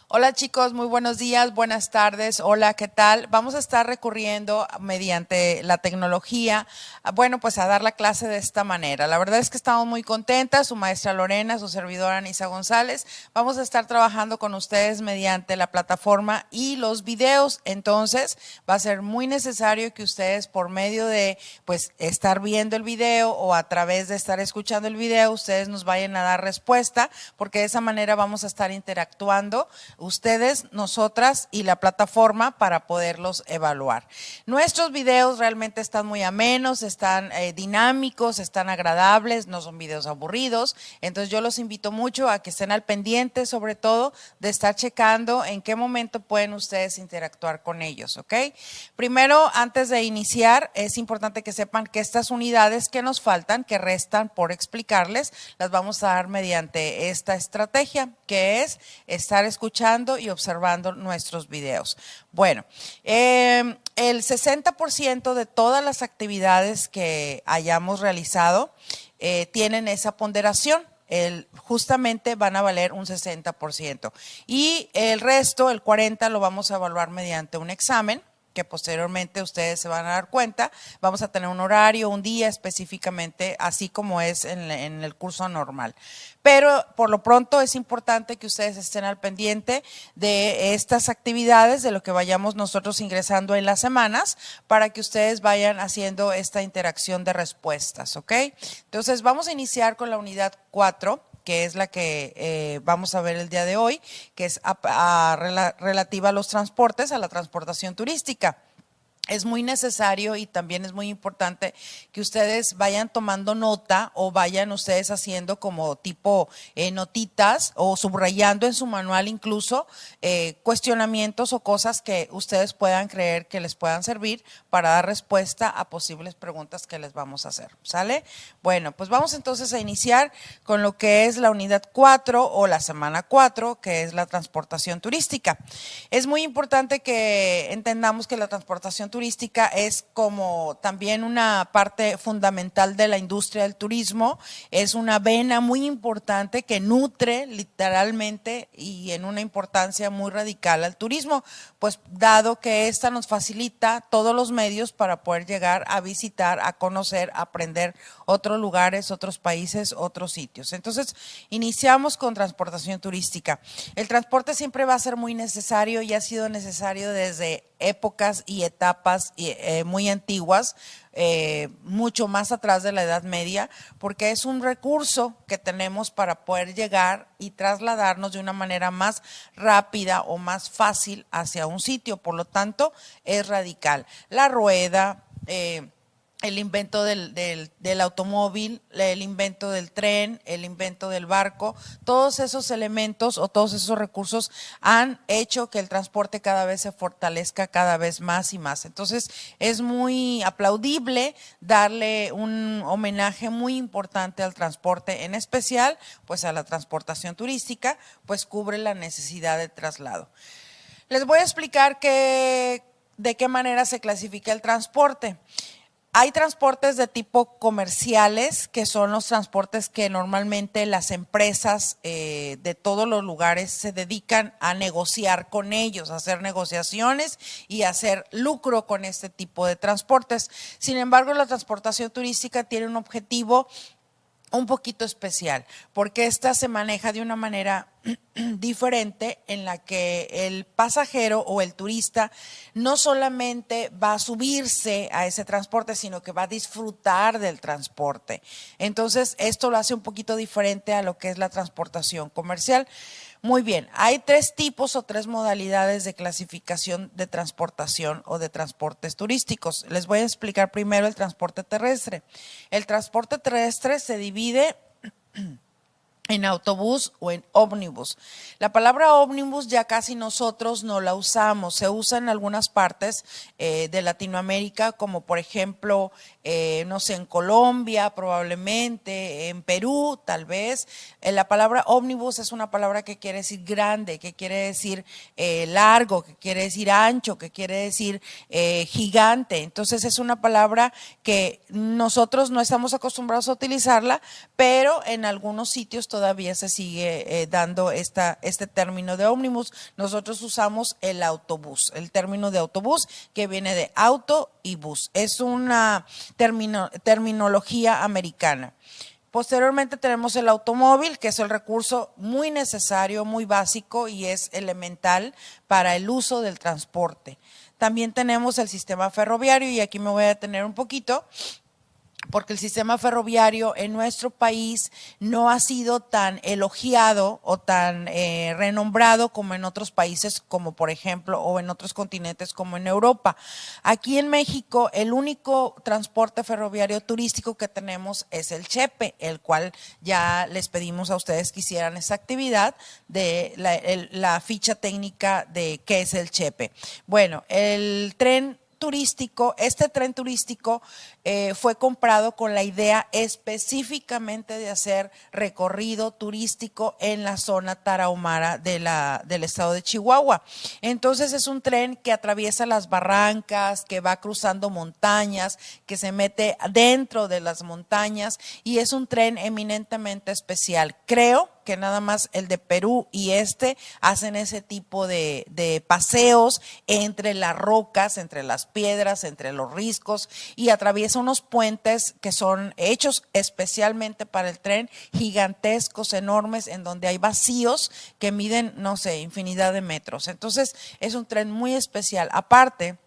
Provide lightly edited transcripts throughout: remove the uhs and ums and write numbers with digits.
Hola chicos, muy buenos días, buenas tardes, hola, ¿qué tal? Vamos a estar recurriendo mediante la tecnología, bueno, pues a dar la clase de esta manera. La verdad es que estamos muy contentas, su maestra Lorena, su servidora Anisa González. Vamos a estar trabajando con ustedes mediante la plataforma y los videos, entonces va a ser muy necesario que ustedes por medio de pues estar viendo el video o a través de estar escuchando el video, ustedes nos vayan a dar respuesta, porque de esa manera vamos a estar interactuando ustedes, nosotras y la plataforma para poderlos evaluar. Nuestros videos realmente están muy amenos, están dinámicos, están agradables, no son videos aburridos, entonces yo los invito mucho a que estén al pendiente, sobre todo de estar checando en qué momento pueden ustedes interactuar con ellos, ¿ok? Primero, antes de iniciar, es importante que sepan que estas unidades que nos faltan, que restan por explicarles, las vamos a dar mediante esta estrategia, que es estar escuchando y observando nuestros videos. Bueno, el 60% de todas las actividades que hayamos realizado tienen esa ponderación. Justamente van a valer un 60% y el resto, el 40%, lo vamos a evaluar mediante un examen que posteriormente ustedes se van a dar cuenta. Vamos a tener un horario, un día específicamente, así como es en el curso normal. Pero por lo pronto es importante que ustedes estén al pendiente de estas actividades, de lo que vayamos nosotros ingresando en las semanas, para que ustedes vayan haciendo esta interacción de respuestas, ¿ok? Entonces vamos a iniciar con la unidad 4, que es la que vamos a ver el día de hoy, que es relativa a los transportes, a la transportación turística. Es muy necesario y también es muy importante que ustedes vayan tomando nota o vayan ustedes haciendo como tipo notitas o subrayando en su manual incluso cuestionamientos o cosas que ustedes puedan creer que les puedan servir para dar respuesta a posibles preguntas que les vamos a hacer, ¿sale? Bueno, pues vamos entonces a iniciar con lo que es la unidad 4 o la semana 4, que es la transportación turística. Es muy importante que entendamos que la transportación turística es como también una parte fundamental de la industria del turismo, es una vena muy importante que nutre literalmente y en una importancia muy radical al turismo, pues dado que esta nos facilita todos los medios para poder llegar a visitar, a conocer, a aprender otros lugares, otros países, otros sitios. Entonces, iniciamos con transportación turística. El transporte siempre va a ser muy necesario y ha sido necesario desde épocas y etapas muy antiguas, mucho más atrás de la Edad Media, porque es un recurso que tenemos para poder llegar y trasladarnos de una manera más rápida o más fácil hacia un sitio, por lo tanto es radical. La rueda, el invento del automóvil, el invento del tren, el invento del barco, todos esos elementos o todos esos recursos han hecho que el transporte cada vez se fortalezca cada vez más y más. Entonces es muy aplaudible darle un homenaje muy importante al transporte, en especial pues a la transportación turística, pues cubre la necesidad de traslado. Les voy a explicar de qué manera se clasifica el transporte. Hay transportes de tipo comerciales, que son los transportes que normalmente las empresas de todos los lugares se dedican a negociar con ellos, a hacer negociaciones y a hacer lucro con este tipo de transportes. Sin embargo, la transportación turística tiene un objetivo un poquito especial, porque esta se maneja de una manera diferente en la que el pasajero o el turista no solamente va a subirse a ese transporte, sino que va a disfrutar del transporte. Entonces, esto lo hace un poquito diferente a lo que es la transportación comercial. Muy bien, hay tres tipos o tres modalidades de clasificación de transportación o de transportes turísticos. Les voy a explicar primero el transporte terrestre. El transporte terrestre se divide en autobús o en ómnibus. La palabra ómnibus ya casi nosotros no la usamos, se usa en algunas partes de Latinoamérica, como por ejemplo, no sé, en Colombia probablemente, en Perú tal vez. La palabra ómnibus es una palabra que quiere decir grande, que quiere decir largo, que quiere decir ancho, que quiere decir gigante. Entonces es una palabra que nosotros no estamos acostumbrados a utilizarla, pero en algunos sitios todavía se sigue dando este término de ómnibus. Nosotros usamos el autobús, el término de autobús que viene de auto y bus. Es una terminología americana. Posteriormente tenemos el automóvil, que es el recurso muy necesario, muy básico y es elemental para el uso del transporte. También tenemos el sistema ferroviario y aquí me voy a detener un poquito, porque el sistema ferroviario en nuestro país no ha sido tan elogiado o tan renombrado como en otros países, como por ejemplo, o en otros continentes como en Europa. Aquí en México, el único transporte ferroviario turístico que tenemos es el Chepe, el cual ya les pedimos a ustedes que hicieran esa actividad de la ficha técnica de qué es el Chepe. Bueno, el tren turístico, este tren turístico fue comprado con la idea específicamente de hacer recorrido turístico en la zona tarahumara del estado de Chihuahua. Entonces es un tren que atraviesa las barrancas, que va cruzando montañas, que se mete dentro de las montañas y es un tren eminentemente especial. Creo que nada más el de Perú y hacen ese tipo de paseos entre las rocas, entre las piedras, entre los riscos y atraviesa unos puentes que son hechos especialmente para el tren, gigantescos, enormes, en donde hay vacíos que miden, no sé, infinidad de metros. Entonces es un tren muy especial. Aparte,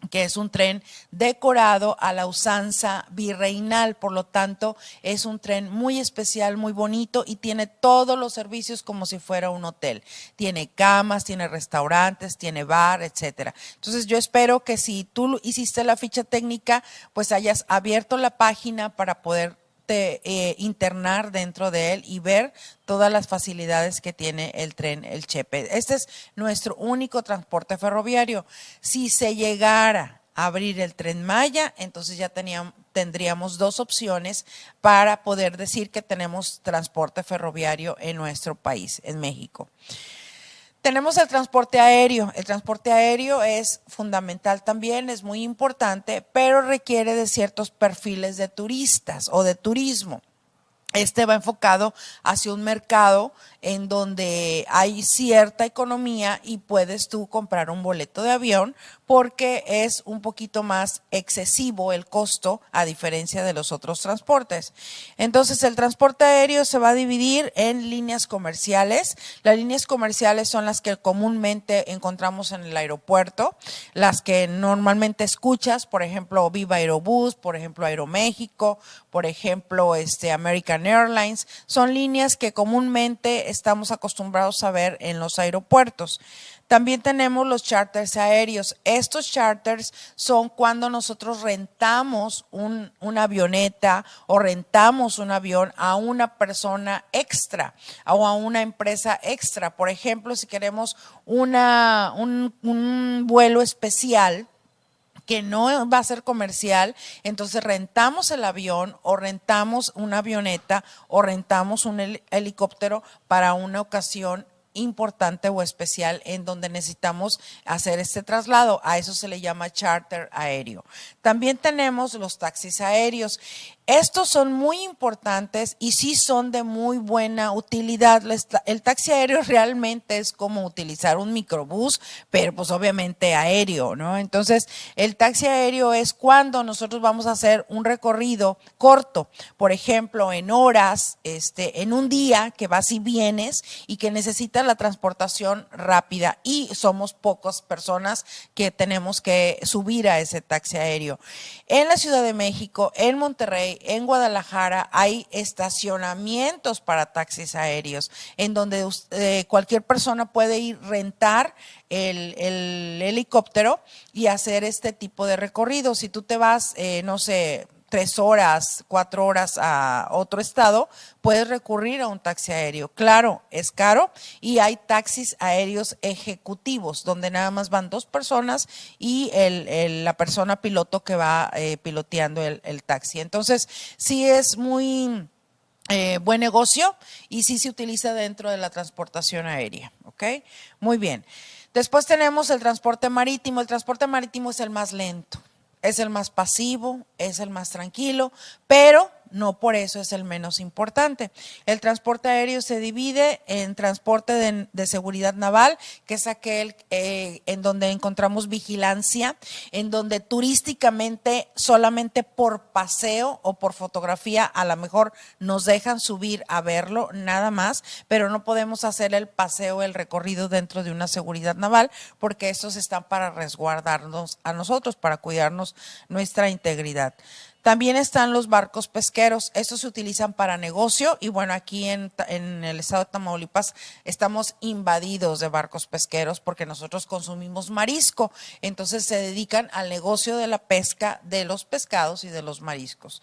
que es un tren decorado a la usanza virreinal, por lo tanto es un tren muy especial, muy bonito y tiene todos los servicios como si fuera un hotel. Tiene camas, tiene restaurantes, tiene bar, etcétera. Entonces yo espero que si tú hiciste la ficha técnica, pues hayas abierto la página para poder internar dentro de él y ver todas las facilidades que tiene el tren, el Chepe. Este es nuestro único transporte ferroviario. Si se llegara a abrir el Tren Maya, entonces ya tendríamos dos opciones para poder decir que tenemos transporte ferroviario en nuestro país, en México. Tenemos el transporte aéreo. El transporte aéreo es fundamental también, es muy importante, pero requiere de ciertos perfiles de turistas o de turismo. Este va enfocado hacia un mercado en donde hay cierta economía y puedes tú comprar un boleto de avión porque es un poquito más excesivo el costo a diferencia de los otros transportes. Entonces el transporte aéreo se va a dividir en líneas comerciales. Las líneas comerciales son las que comúnmente encontramos en el aeropuerto, las que normalmente escuchas, por ejemplo Viva Aerobús, por ejemplo Aeroméxico, por ejemplo American Airlines, son líneas que comúnmente estamos acostumbrados a ver en los aeropuertos. También tenemos los charters aéreos. Estos charters son cuando nosotros rentamos una avioneta o rentamos un avión a una persona extra o a una empresa extra. Por ejemplo, si queremos un vuelo especial que no va a ser comercial, entonces rentamos el avión o rentamos una avioneta o rentamos un helicóptero para una ocasión importante o especial en donde necesitamos hacer este traslado. A eso se le llama charter aéreo. También tenemos los taxis aéreos. Estos son muy importantes y sí son de muy buena utilidad. El taxi aéreo realmente es como utilizar un microbús, pero pues obviamente aéreo, ¿no? Entonces, el taxi aéreo es cuando nosotros vamos a hacer un recorrido corto, por ejemplo, en horas, en un día que vas y vienes y que necesitas la transportación rápida y somos pocas personas que tenemos que subir a ese taxi aéreo. En la Ciudad de México, en Monterrey, en Guadalajara hay estacionamientos para taxis aéreos en donde cualquier persona puede ir rentar el helicóptero y hacer este tipo de recorrido. Si tú te vas, no sé, 3 horas, 4 horas a otro estado, puedes recurrir a un taxi aéreo. Claro, es caro y hay taxis aéreos ejecutivos donde nada más van 2 personas y la persona piloto que va piloteando el taxi. Entonces, sí es muy buen negocio y sí se utiliza dentro de la transportación aérea. ¿Ok? Muy bien. Después tenemos el transporte marítimo. El transporte marítimo es el más lento. Es el más pasivo, es el más tranquilo, pero no por eso es el menos importante. El transporte aéreo se divide en transporte de seguridad naval, que es aquel en donde encontramos vigilancia, en donde turísticamente solamente por paseo o por fotografía a lo mejor nos dejan subir a verlo, nada más, pero no podemos hacer el paseo, el recorrido dentro de una seguridad naval, porque estos están para resguardarnos a nosotros, para cuidarnos nuestra integridad. También están los barcos pesqueros, estos se utilizan para negocio y bueno, aquí en el estado de Tamaulipas estamos invadidos de barcos pesqueros porque nosotros consumimos marisco, entonces se dedican al negocio de la pesca de los pescados y de los mariscos.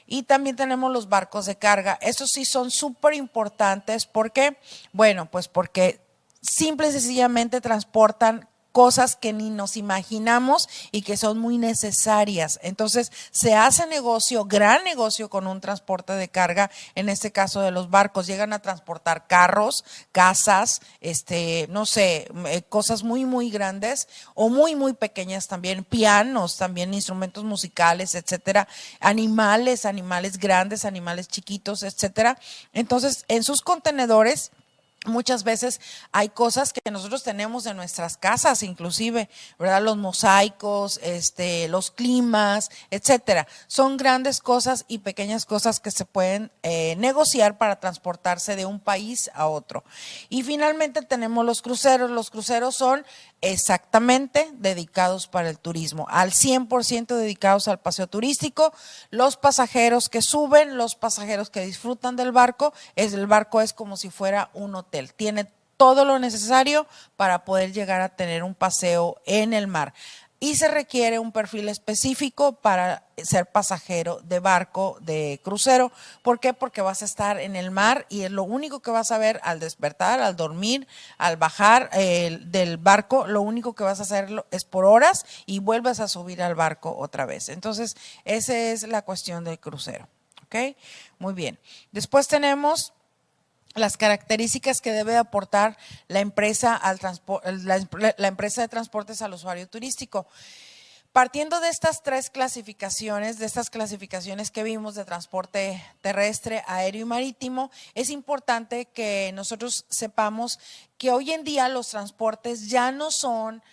Y también tenemos los barcos de carga, estos sí son súper importantes porque, bueno, pues porque simple y sencillamente transportan cosas que ni nos imaginamos y que son muy necesarias. Entonces, se hace negocio, gran negocio con un transporte de carga, en este caso de los barcos. Llegan a transportar carros, casas, no sé, cosas muy, muy grandes o muy, muy pequeñas también, pianos, también instrumentos musicales, etcétera, animales grandes, animales chiquitos, etcétera. Entonces, en sus contenedores muchas veces hay cosas que nosotros tenemos en nuestras casas, inclusive, ¿verdad? Los mosaicos, los climas, etcétera. Son grandes cosas y pequeñas cosas que se pueden negociar para transportarse de un país a otro. Y finalmente tenemos los cruceros. Los cruceros son exactamente dedicados para el turismo, al 100% dedicados al paseo turístico. Los pasajeros que suben, los pasajeros que disfrutan del barco, el barco es como si fuera un hotel, tiene todo lo necesario para poder llegar a tener un paseo en el mar. Y se requiere un perfil específico para ser pasajero de barco, de crucero. ¿Por qué? Porque vas a estar en el mar y es lo único que vas a ver al despertar, al dormir, al bajar del barco. Lo único que vas a hacer es por horas y vuelves a subir al barco otra vez. Entonces, esa es la cuestión del crucero. ¿Ok? Muy bien. Después tenemos las características que debe aportar la empresa la empresa de transportes al usuario turístico. Partiendo de estas tres clasificaciones, que vimos de transporte terrestre, aéreo y marítimo, es importante que nosotros sepamos que hoy en día los transportes ya no son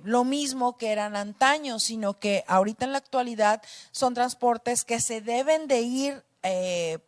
lo mismo que eran antaño, sino que ahorita en la actualidad son transportes que se deben de ir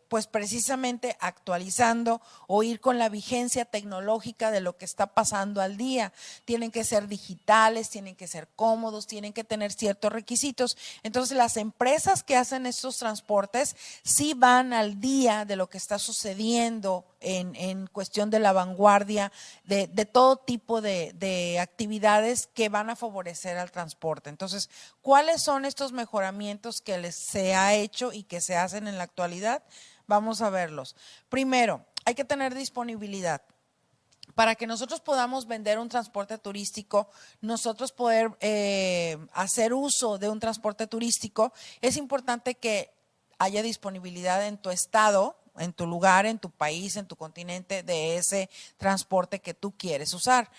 pues precisamente actualizando o ir con la vigencia tecnológica de lo que está pasando al día. Tienen que ser digitales, tienen que ser cómodos, tienen que tener ciertos requisitos. Entonces las empresas que hacen estos transportes sí van al día de lo que está sucediendo en cuestión de la vanguardia, de todo tipo de actividades que van a favorecer al transporte. Entonces, ¿cuáles son estos mejoramientos que se ha hecho y que se hacen en la actualidad? Vamos a verlos. Primero, hay que tener disponibilidad. Para que nosotros podamos vender un transporte turístico, nosotros poder hacer uso de un transporte turístico, es importante que haya disponibilidad en tu estado, en tu lugar, en tu país, en tu continente, de ese transporte que tú quieres usar.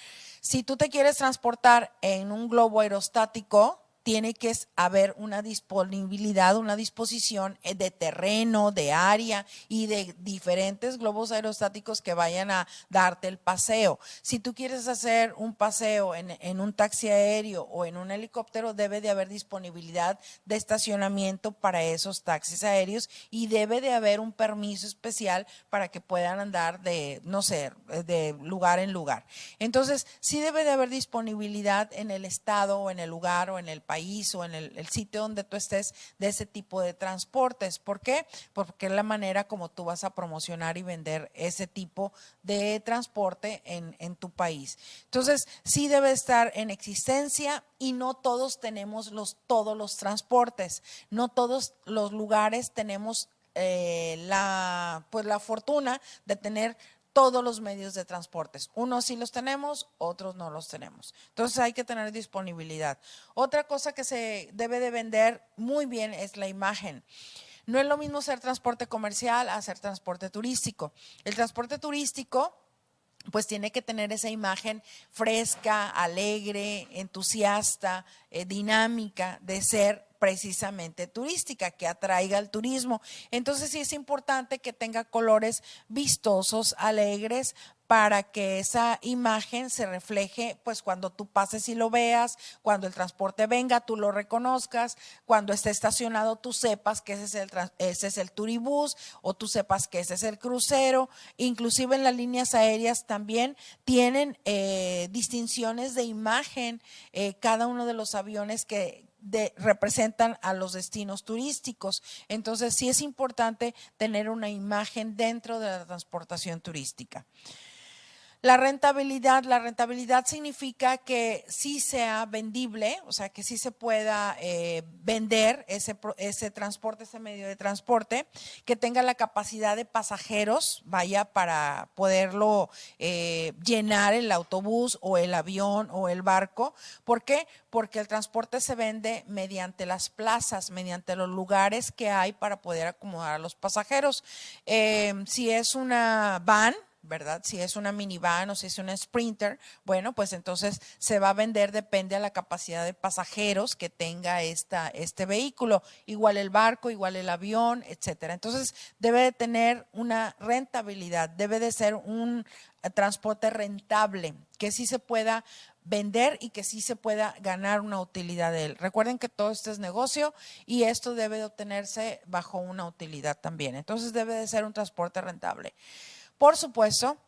Si tú te quieres transportar en un globo aerostático, tiene que haber una disponibilidad, una disposición de terreno, de área y de diferentes globos aerostáticos que vayan a darte el paseo. Si tú quieres hacer un paseo en un taxi aéreo o en un helicóptero, debe de haber disponibilidad de estacionamiento para esos taxis aéreos y debe de haber un permiso especial para que puedan andar de lugar en lugar. Entonces, sí debe de haber disponibilidad en el estado o en el lugar o en el país o en el sitio donde tú estés de ese tipo de transportes. ¿Por qué? Porque es la manera como tú vas a promocionar y vender ese tipo de transporte en tu país. Entonces, sí debe estar en existencia y no todos tenemos todos los transportes, no todos los lugares tenemos la fortuna de tener todos los medios de transportes. Unos sí los tenemos, otros no los tenemos. Entonces hay que tener disponibilidad. Otra cosa que se debe de vender muy bien es la imagen. No es lo mismo ser transporte comercial a ser transporte turístico. El transporte turístico pues tiene que tener esa imagen fresca, alegre, entusiasta, dinámica de ser precisamente turística, que atraiga al turismo. Entonces sí es importante que tenga colores vistosos, alegres, para que esa imagen se refleje, pues cuando tú pases y lo veas, cuando el transporte venga, tú lo reconozcas, cuando esté estacionado, tú sepas que ese es el turibús, o tú sepas que ese es el crucero. Inclusive en las líneas aéreas también tienen distinciones de imagen, cada uno de los aviones que representan a los destinos turísticos. Entonces sí es importante tener una imagen dentro de la transportación turística. La rentabilidad significa que sí sea vendible, o sea, que sí se pueda vender ese transporte, ese medio de transporte, que tenga la capacidad de pasajeros, vaya, para poderlo llenar el autobús o el avión o el barco. ¿Por qué? Porque el transporte se vende mediante las plazas, mediante los lugares que hay para poder acomodar a los pasajeros. Si es una van, ¿verdad? Si es una minivan o si es una Sprinter, bueno, pues entonces se va a vender, depende a la capacidad de pasajeros que tenga este vehículo, igual el barco, igual el avión, etcétera. Entonces debe de tener una rentabilidad, debe de ser un transporte rentable, que sí se pueda vender y que sí se pueda ganar una utilidad de él. Recuerden que todo esto es negocio y esto debe de obtenerse bajo una utilidad también. Entonces debe de ser un transporte rentable. Por supuesto,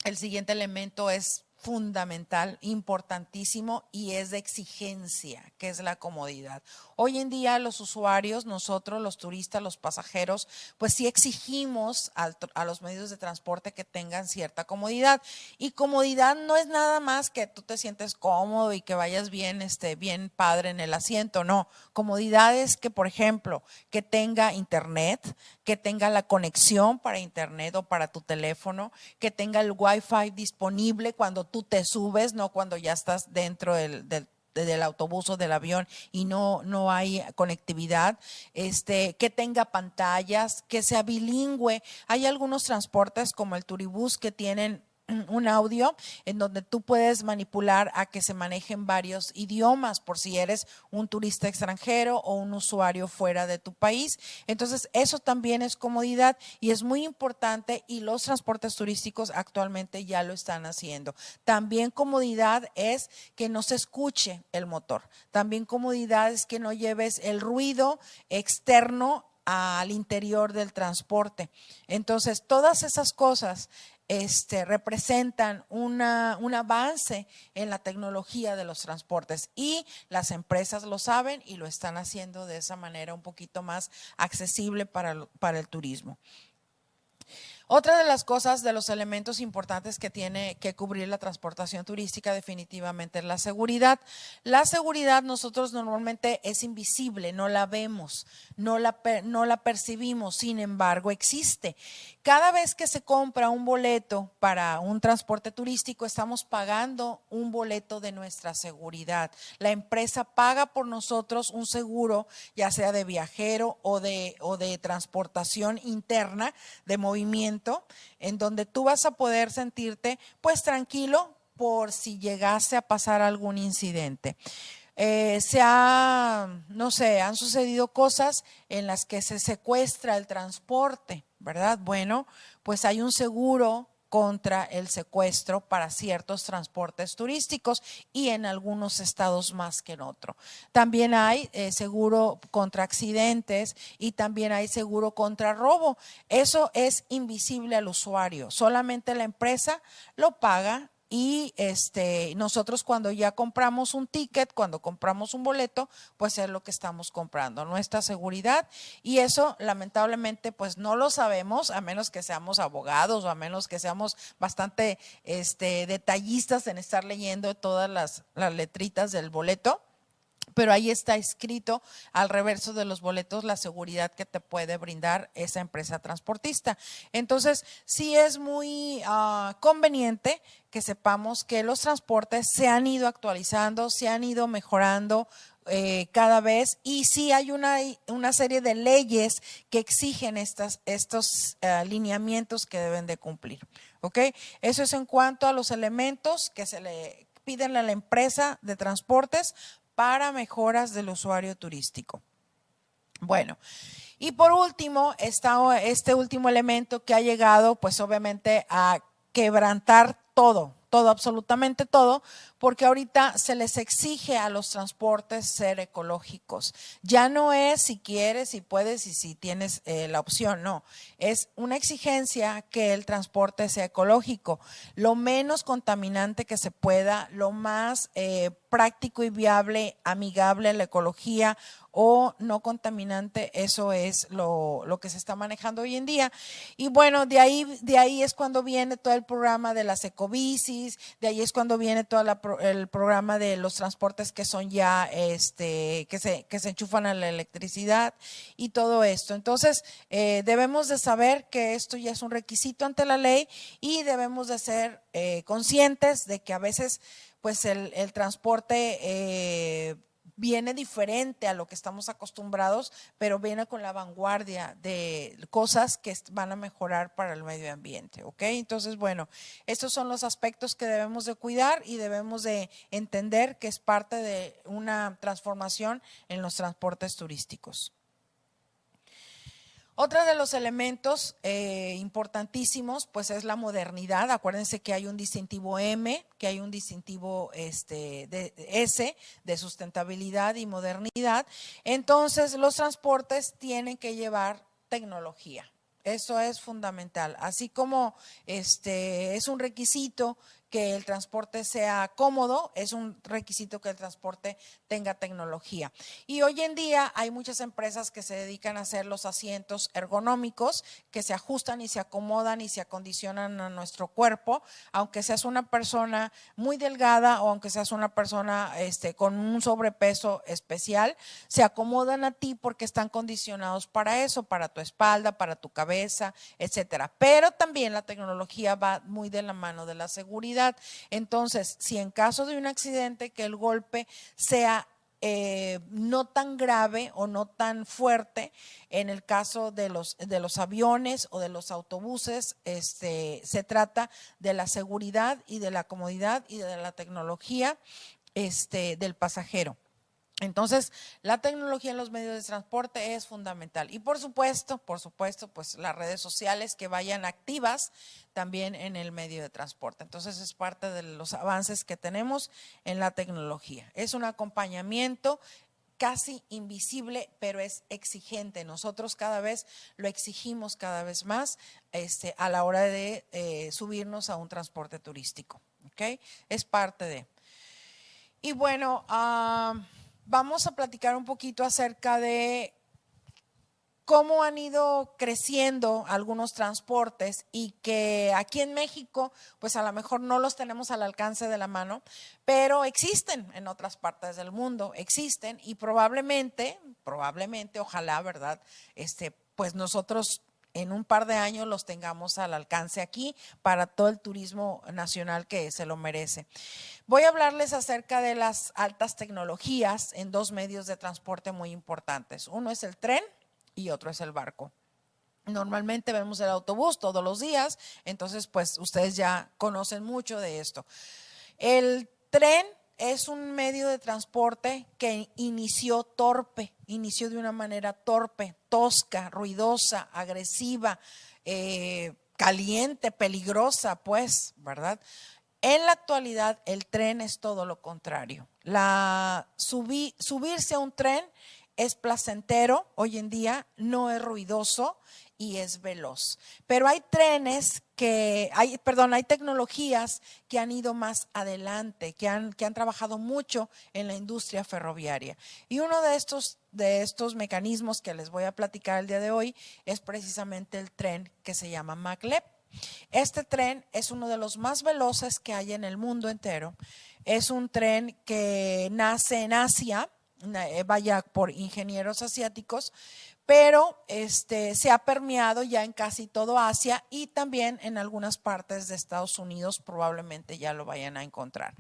el siguiente elemento es fundamental, importantísimo, y es de exigencia, que es la comodidad. Hoy en día los usuarios, nosotros, los turistas, los pasajeros, pues sí exigimos a los medios de transporte que tengan cierta comodidad. Y comodidad no es nada más que tú te sientes cómodo y que vayas bien, bien padre en el asiento, no. Comodidad es que, por ejemplo, que tenga internet, que tenga la conexión para internet o para tu teléfono, que tenga el Wi-Fi disponible cuando tú te subes, no cuando ya estás dentro del autobús o del avión y no hay conectividad, que tenga pantallas, que sea bilingüe. Hay algunos transportes como el turibús que tienen un audio en donde tú puedes manipular a que se manejen varios idiomas por si eres un turista extranjero o un usuario fuera de tu país. Entonces eso también es comodidad y es muy importante, y los transportes turísticos actualmente ya lo están haciendo. También comodidad es que no se escuche el motor. También comodidad es que no lleves el ruido externo al interior del transporte. Entonces todas esas cosas representan un avance en la tecnología de los transportes, y las empresas lo saben y lo están haciendo de esa manera un poquito más accesible para el turismo. Otra de las cosas, de los elementos importantes que tiene que cubrir la transportación turística definitivamente es la seguridad. La seguridad nosotros normalmente es invisible, no la vemos, no la percibimos, sin embargo existe. Cada vez que se compra un boleto para un transporte turístico, estamos pagando un boleto de nuestra seguridad. La empresa paga por nosotros un seguro, ya sea de viajero o de transportación interna, de movimiento, en donde tú vas a poder sentirte pues tranquilo por si llegase a pasar algún incidente. No sé, han sucedido cosas en las que se secuestra el transporte, ¿verdad? Bueno, pues hay un seguro contra el secuestro para ciertos transportes turísticos y en algunos estados más que en otro. También hay seguro contra accidentes y también hay seguro contra robo. Eso es invisible al usuario, solamente la empresa lo paga. Y nosotros cuando ya compramos un ticket, cuando compramos un boleto, pues es lo que estamos comprando, nuestra seguridad, y eso lamentablemente pues no lo sabemos a menos que seamos abogados o a menos que seamos bastante detallistas en estar leyendo todas las letritas del boleto. Pero ahí está escrito al reverso de los boletos la seguridad que te puede brindar esa empresa transportista. Entonces, sí es muy conveniente que sepamos que los transportes se han ido actualizando, se han ido mejorando cada vez, y sí hay una serie de leyes que exigen estos lineamientos que deben de cumplir. ¿Ok? Eso es en cuanto a los elementos que se le piden a la empresa de transportes para mejoras del usuario turístico. Bueno, y por último, está este último elemento que ha llegado, pues obviamente a quebrantar todo, absolutamente todo, porque ahorita se les exige a los transportes ser ecológicos. Ya no es si quieres, si puedes y si tienes la opción, no. Es una exigencia que el transporte sea ecológico, lo menos contaminante que se pueda, lo más práctico y viable, amigable a la ecología o no contaminante, eso es lo que se está manejando hoy en día. Y bueno, de ahí es cuando viene todo el programa de las ecobicis, de ahí es cuando viene todo el programa de los transportes que son ya, que se enchufan a la electricidad y todo esto. Entonces, debemos de saber que esto ya es un requisito ante la ley y debemos de ser conscientes de que a veces pues el transporte viene diferente a lo que estamos acostumbrados, pero viene con la vanguardia de cosas que van a mejorar para el medio ambiente, ¿ok? Entonces, bueno, estos son los aspectos que debemos de cuidar y debemos de entender que es parte de una transformación en los transportes turísticos. Otro de los elementos importantísimos pues es la modernidad. Acuérdense que hay un distintivo M, que hay un distintivo de S de sustentabilidad y modernidad. Entonces los transportes tienen que llevar tecnología. Eso es fundamental. Así como es un requisito que el transporte sea cómodo, es un requisito que el transporte tenga tecnología. Y hoy en día hay muchas empresas que se dedican a hacer los asientos ergonómicos que se ajustan y se acomodan y se acondicionan a nuestro cuerpo, aunque seas una persona muy delgada o aunque seas una persona con un sobrepeso especial, se acomodan a ti porque están condicionados para eso, para tu espalda, para tu cabeza, etcétera. Pero también la tecnología va muy de la mano de la seguridad. Entonces, si en caso de un accidente que el golpe sea no tan grave o no tan fuerte, en el caso de los aviones o de los autobuses, se trata de la seguridad y de la comodidad y de la tecnología del pasajero. Entonces, la tecnología en los medios de transporte es fundamental. Y por supuesto, pues las redes sociales que vayan activas también en el medio de transporte. Entonces, es parte de los avances que tenemos en la tecnología. Es un acompañamiento casi invisible, pero es exigente. Nosotros cada vez lo exigimos cada vez más a la hora de subirnos a un transporte turístico. ¿Ok? Es parte de. Y bueno, vamos a platicar un poquito acerca de cómo han ido creciendo algunos transportes y que aquí en México, pues a lo mejor no los tenemos al alcance de la mano, pero existen en otras partes del mundo, existen y probablemente, ojalá, ¿verdad? Pues nosotros en un par de años los tengamos al alcance aquí para todo el turismo nacional que se lo merece. Voy a hablarles acerca de las altas tecnologías en dos medios de transporte muy importantes. Uno es el tren y otro es el barco. Normalmente vemos el autobús todos los días, entonces pues ustedes ya conocen mucho de esto. El tren es un medio de transporte que inició de una manera torpe, tosca, ruidosa, agresiva, caliente, peligrosa, pues, ¿verdad? En la actualidad el tren es todo lo contrario. Subirse a un tren es placentero hoy en día, no es ruidoso y es veloz. Pero hay hay tecnologías que han ido más adelante, que han trabajado mucho en la industria ferroviaria. Y uno de estos mecanismos que les voy a platicar el día de hoy es precisamente el tren que se llama maglev. Este tren es uno de los más veloces que hay en el mundo entero. Es un tren que nace en Asia, vaya por ingenieros asiáticos, pero se ha permeado ya en casi todo Asia y también en algunas partes de Estados Unidos probablemente ya lo vayan a encontrar.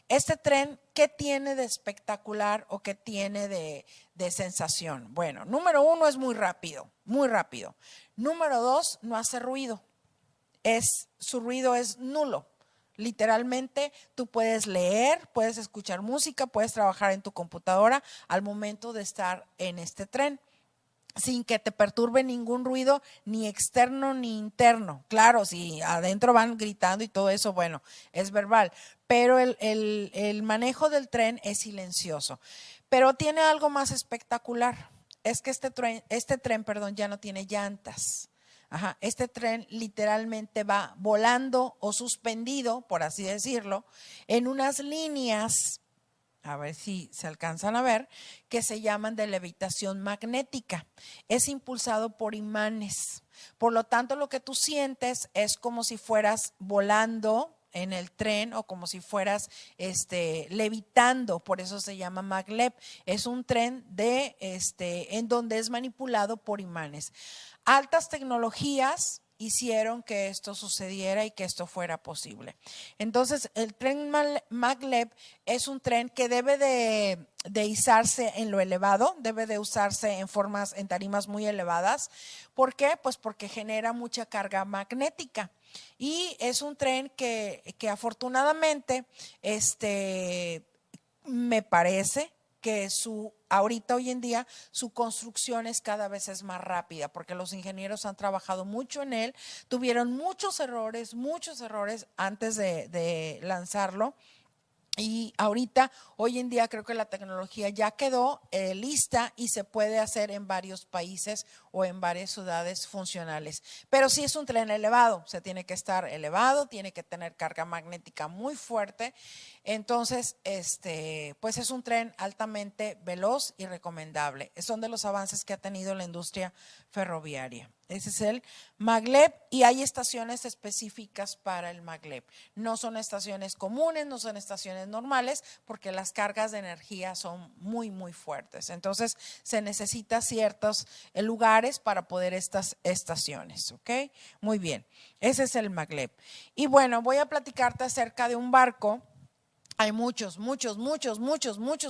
Este tren, ¿qué tiene de espectacular o qué tiene de sensación? Bueno, número uno es muy rápido, muy rápido. Número dos, no hace ruido. Su ruido es nulo. Literalmente tú puedes leer, puedes escuchar música, puedes trabajar en tu computadora al momento de estar en este tren, sin que te perturbe ningún ruido, ni externo ni interno. Claro, si adentro van gritando y todo eso, bueno, es verbal, pero el manejo del tren es silencioso. Pero tiene algo más espectacular, es que este tren, ya no tiene llantas. Ajá, este tren literalmente va volando o suspendido, por así decirlo, en unas líneas, a ver si se alcanzan a ver, que se llaman de levitación magnética. Es impulsado por imanes. Por lo tanto, lo que tú sientes es como si fueras volando en el tren o como si fueras levitando, por eso se llama maglev. Es un tren en donde es manipulado por imanes. Altas tecnologías hicieron que esto sucediera y que esto fuera posible. Entonces, el tren maglev es un tren que debe de izarse en lo elevado, debe de usarse en tarimas muy elevadas. ¿Por qué? Pues porque genera mucha carga magnética. Y es un tren que afortunadamente, me parece que ahorita hoy en día su construcción es cada vez es más rápida porque los ingenieros han trabajado mucho en él, tuvieron muchos errores antes de lanzarlo. Y ahorita, hoy en día creo que la tecnología ya quedó lista y se puede hacer en varios países o en varias ciudades funcionales. Pero sí es un tren elevado, se tiene que estar elevado, tiene que tener carga magnética muy fuerte. Entonces, pues es un tren altamente veloz y recomendable. Son de los avances que ha tenido la industria ferroviaria. Ese es el maglev y hay estaciones específicas para el maglev. No son estaciones comunes, no son estaciones normales porque las cargas de energía son muy, muy fuertes. Entonces se necesita ciertos lugares para poder estas estaciones, ¿ok? Muy bien, ese es el maglev. Y bueno, voy a platicarte acerca de un barco. Hay muchos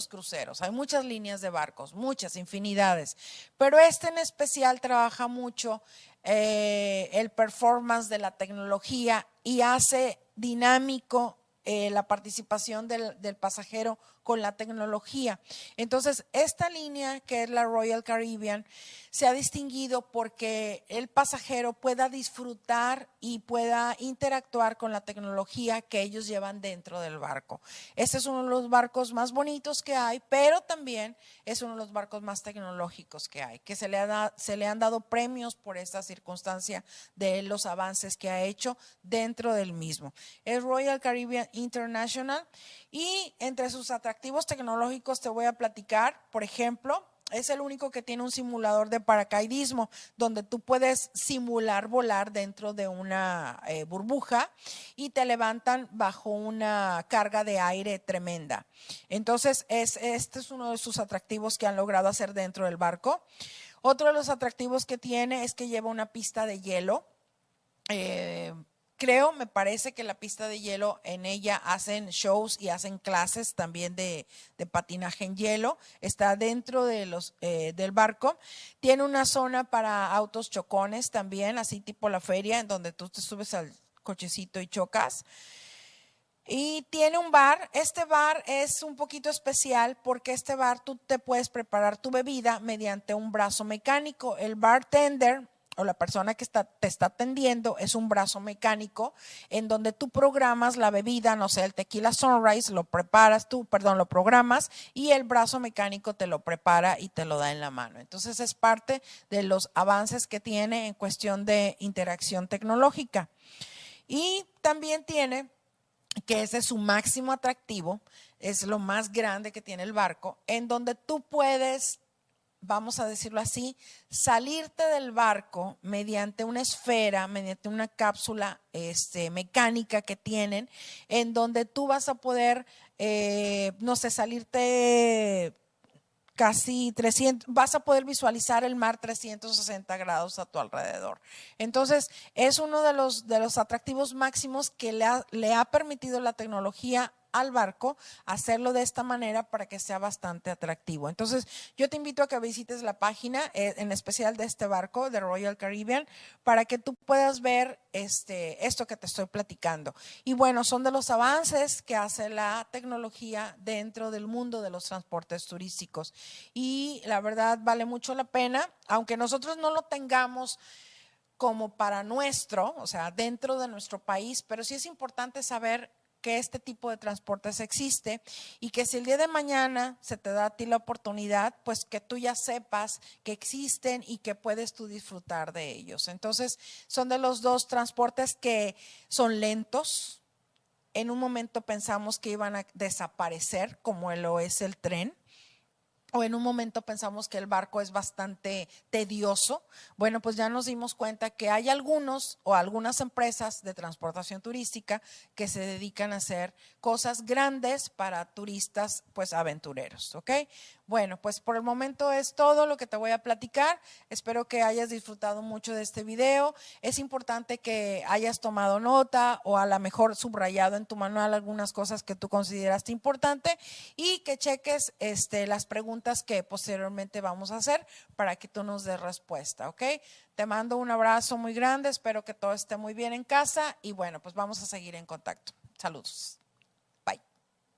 cruceros, hay muchas líneas de barcos, muchas, infinidades, pero en especial trabaja mucho el performance de la tecnología y hace dinámico la participación del pasajero con la tecnología. Entonces, esta línea que es la Royal Caribbean se ha distinguido porque el pasajero pueda disfrutar y pueda interactuar con la tecnología que ellos llevan dentro del barco. Este es uno de los barcos más bonitos que hay, pero también es uno de los barcos más tecnológicos que hay, que se le han dado premios por esta circunstancia de los avances que ha hecho dentro del mismo. Es Royal Caribbean International y entre sus atractivos tecnológicos te voy a platicar, por ejemplo, es el único que tiene un simulador de paracaidismo donde tú puedes simular volar dentro de una burbuja y te levantan bajo una carga de aire tremenda. Entonces, este es uno de sus atractivos que han logrado hacer dentro del barco. Otro de los atractivos que tiene es que lleva una pista de hielo. Me parece que la pista de hielo, en ella hacen shows y hacen clases también de patinaje en hielo. Está dentro de del barco. Tiene una zona para autos chocones también, así tipo la feria, en donde tú te subes al cochecito y chocas. Y tiene un bar. Este bar es un poquito especial porque este bar tú te puedes preparar tu bebida mediante un brazo mecánico. El bartender o la persona que te está atendiendo es un brazo mecánico en donde tú programas la bebida, no sé, el tequila Sunrise, lo programas y el brazo mecánico te lo prepara y te lo da en la mano. Entonces es parte de los avances que tiene en cuestión de interacción tecnológica. Y también tiene, que ese es su máximo atractivo, es lo más grande que tiene el barco, en donde tú puedes, vamos a decirlo así, salirte del barco mediante una esfera, mediante una cápsula mecánica que tienen, en donde tú vas a poder, salirte casi 300, vas a poder visualizar el mar 360 grados a tu alrededor. Entonces, es uno de los atractivos máximos que le ha permitido la tecnología al barco, hacerlo de esta manera para que sea bastante atractivo. Entonces, yo te invito a que visites la página, en especial de este barco, de Royal Caribbean, para que tú puedas ver esto que te estoy platicando. Y bueno, son de los avances que hace la tecnología dentro del mundo de los transportes turísticos. Y la verdad vale mucho la pena, aunque nosotros no lo tengamos como para nuestro, o sea, dentro de nuestro país, pero sí es importante saber que este tipo de transportes existe y que si el día de mañana se te da a ti la oportunidad, pues que tú ya sepas que existen y que puedes tú disfrutar de ellos. Entonces, son de los dos transportes que son lentos. En un momento pensamos que iban a desaparecer, como lo es el tren, o en un momento pensamos que el barco es bastante tedioso. Bueno, pues ya nos dimos cuenta que hay algunos o algunas empresas de transportación turística que se dedican a hacer cosas grandes para turistas pues aventureros, ¿ok? Bueno, pues por el momento es todo lo que te voy a platicar. Espero que hayas disfrutado mucho de este video. Es importante que hayas tomado nota o a lo mejor subrayado en tu manual algunas cosas que tú consideraste importante y que cheques las preguntas que posteriormente vamos a hacer para que tú nos des respuesta, ¿ok? Te mando un abrazo muy grande, espero que todo esté muy bien en casa y bueno, pues vamos a seguir en contacto. Saludos.